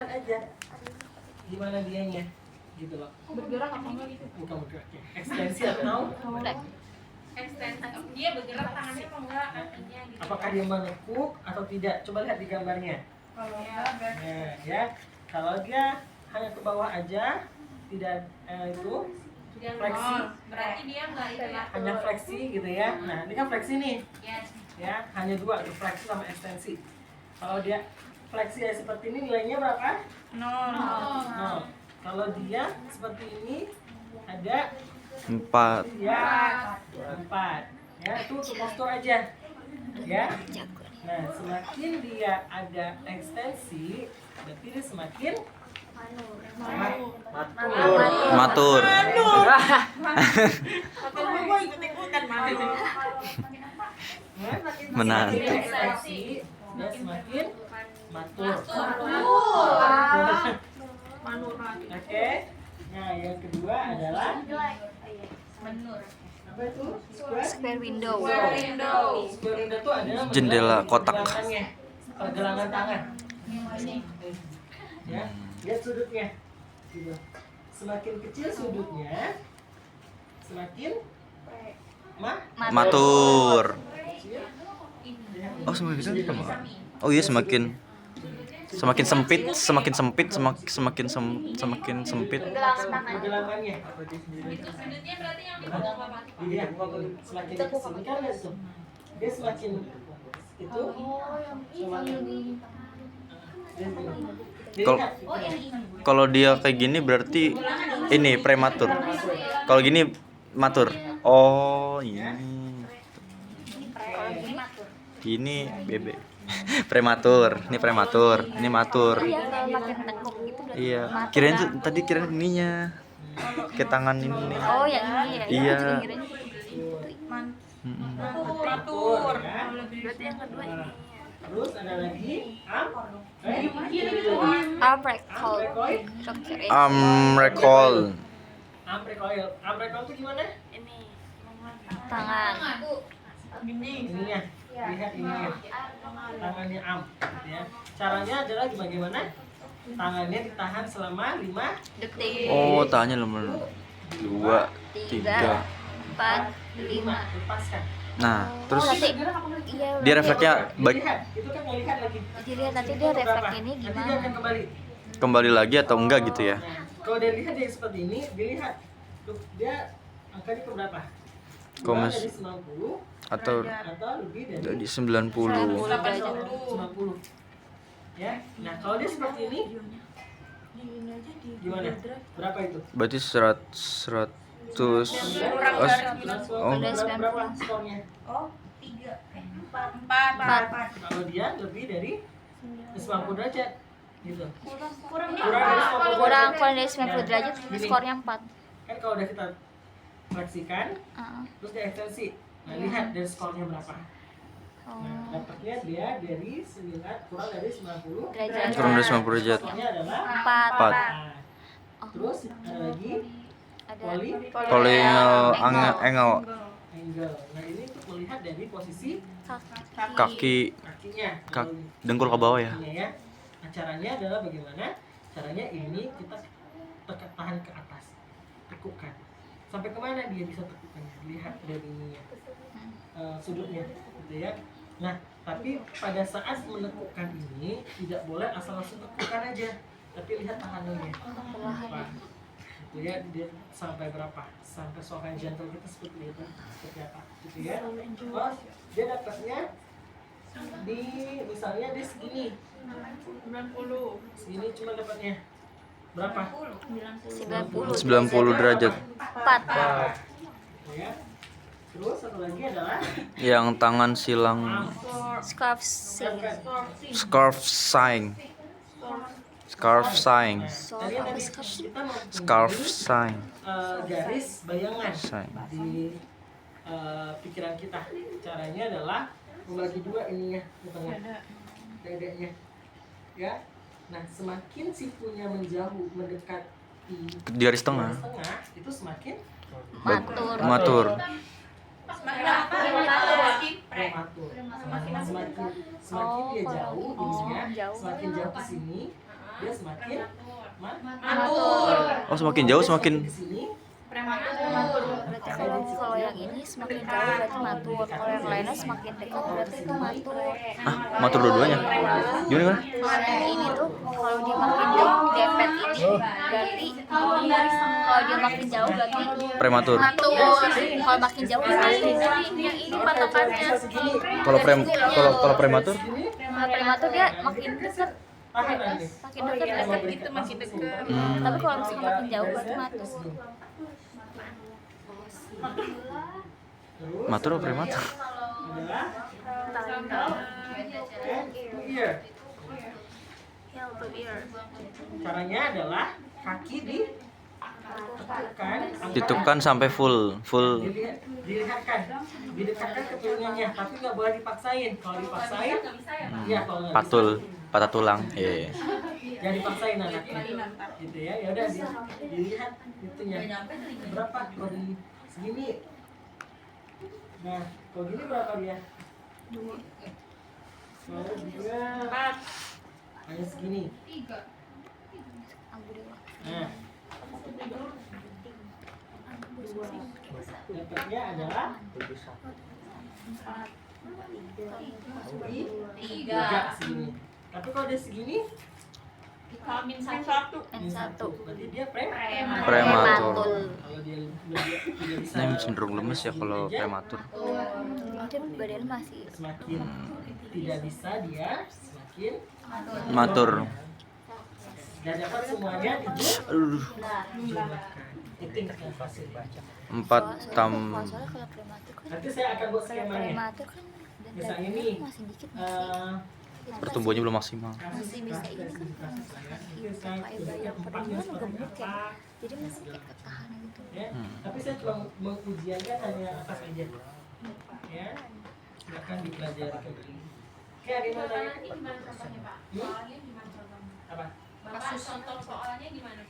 aja gimana dianya gitu loh. Bergerak apa enggak gitu? Bukan bergerak ya. Ekstensi atau Ekstensi. Dia bergerak tangannya apa enggak kakinya gitu. apakah dia menekuk atau tidak? Coba lihat di gambarnya. Kalau enggak Nah, ya. Kalau dia hanya ke bawah aja, tidak itu dia fleksi, berarti dia enggak itu ya. hanya fleksi gitu ya. Nah, ini kan fleksi nih. Yes. Ya, hanya dua, fleksi sama ekstensi. Kalau dia fleksi ya seperti ini nilainya berapa? 0. Nol. Kalau dia seperti ini ada 4. ya 4. Ya, itu untuk postur aja. Ya. Nah, semakin dia ada ekstensi, berarti dia semakin Matur. Kalau gua ikut-ikutan malu. Menantu. Ekstensi, dia semakin matur. Oke. Nah, yang kedua adalah Menur. apa itu? Square window. Square window itu adalah Jendela kotak. pergelangan tangan. Ya, lihat sudutnya. Gitu. Semakin kecil sudutnya, semakin Matur. kecil. Oh, semakin kecil sama. Oh iya, semakin sempit, semakin sempit, semakin sempit. Pergelangannya. Itu sudutnya berarti yang di bawah mati. Iya, semakin kesini kan lihat tuh. Dia semakin itu. Kalau dia kayak gini berarti ini prematur. Kalau gini matur. Oh, ini bebek. Prematur. Ini prematur. Ini matur. Iya, kalau makin tekuk gitu berarti Iya. matur. Kirain tuh tadi kirain ininya. Ke tangan ini. Oh, yang ini ya. Iya. Aku juga kirain gitu. Mm-mm. Matur. Berarti yang kedua ini. Terus ada lagi Arm recall. Recall. arm recoil. Arm recoil itu gimana? Ini tangan. Ininya. Lihat ininya. Tangannya arm, gitu ya. Caranya adalah bagaimana? Tangannya ditahan selama 5 Detik. Oh, tanya nomor 2, 3. 4, 5. Lepaskan. Nah, Oh, terus nanti iya. dia refleksnya baik Dilihat, itu kan melihat lagi. Dilihat nanti dia refleks ini Nanti dia gimana. akan kembali. kembali lagi atau enggak gitu ya. Nah, kalau dia lihat dia seperti ini, dilihat tuh dia angkanya ke berapa? Komen Dari 90 atau lebih dari dari 90. 90. Ya. Nah, kalau dia seperti ini gimana? Berapa itu? Berarti 100 oh, Berapa 90. skornya? Oh, 3. 4. Kalau dia lebih dari 90 derajat gitu. Kurang Kurang dari 90 derajat skornya 4. Kan kalau udah kita fleksikan terus dia ekstensi. Nah, lihat dari skornya berapa. Nah, dapatnya dia dari 9 kurang dari 90 Derajat. kurang dari 90 derajat. Skornya adalah 4. 4. nah, terus ada lagi Ada Polyangle angle angle. Nah, ini untuk melihat dari posisi kaki kakinya. dengkul ke bawah ya. Kakinya ya. Nah, caranya adalah bagaimana? Caranya ini kita tahan ke atas, tekukkan. Sampai kemana dia bisa tekukannya? Lihat dari ininya, sudutnya, gitu ya. Nah, tapi pada saat menekukkan ini tidak boleh asal langsung tekukan aja, tapi lihat tahanannya. Wah, itu ya dia sampai berapa? Sampai soal jantung kita seperti itu, seperti apa? Gitu ya. Oh, dia dapatnya di misalnya di segini 90. segini cuma dapatnya berapa? 90 derajat. 4. Ya. Terus satu lagi adalah Yang tangan silang Scarf sing. scarf sign. Scarf sign. tadi Apa tadi scarf? kita mau Scarf sign. garis bayangan Sign. di pikiran kita. Caranya adalah membagi dua ininya di tengah dadanya ya. Nah, semakin sifunya menjauh mendekati Di garis tengah. itu semakin Matur. Semakin apa? Semakin prematur. Semakin dia Oh, jauh kalau ininya, jauh. semakin jauh ke sini dia semakin Matur. Oh, semakin jauh semakin di sini Prematur. Berarti kalau yang ini semakin jauh berarti matur. Kalau yang lainnya semakin dekat berarti itu matur. matur dua-duanya. Gimana? Kalau yang ini tuh kalau dia makin dempet ini berarti kalau dia makin jauh berarti Prematur. matur. Kalau makin jauh berarti jadi yang ini patokannya. Kalau prematur? Kalau prematur dia makin dekat. tahan nanti. Makin dekat gitu makin dekat. Tapi kalau misalnya makin jauh berarti matur. Terus Matur atau prematur? adalah ear. Caranya adalah kaki Ditekan sampai full. dilihatkan, didekatkan ke telinganya, tapi nggak boleh dipaksain. Kalau dipaksain, ya kalau nggak Patul, patah tulang. Iya. jangan dipaksain anaknya, gitu ya. Ya udah dilihat itunya berapa kalau di segini. Nah, kalau gini berapa dia? Kalau dia hanya segini. Nah, dapatnya adalah tiga segini. Tapi kalau dia segini, Kalau min satu. Yang satu. berarti dia Prematur. Kalau dia tidak bisa Nah, cenderung lemes ya kalau prematur. Mungkin badan masih semakin tidak bisa dia semakin Matur. dan dapat semuanya Aduh. dijumlahkan. Itu yang kita hasil baca. 4 tam soalnya kalau prematur kan Nanti saya akan buat skemanya. prematur kan dan Misalnya dagingnya nih, masih dikit masih pertumbuhannya belum maksimal. masih bisa ini kan kayak bayang perempuan gemuk ya jadi masih kayak ketahan gitu. Ya, tapi saya cuma mengujiankan hanya atas aja. Ya, silakan dipelajari kembali. Oke, ada yang mau tanya? Ini gimana contohnya Pak? Soalnya gimana contohnya? Apa? Bapak contoh soalnya gimana?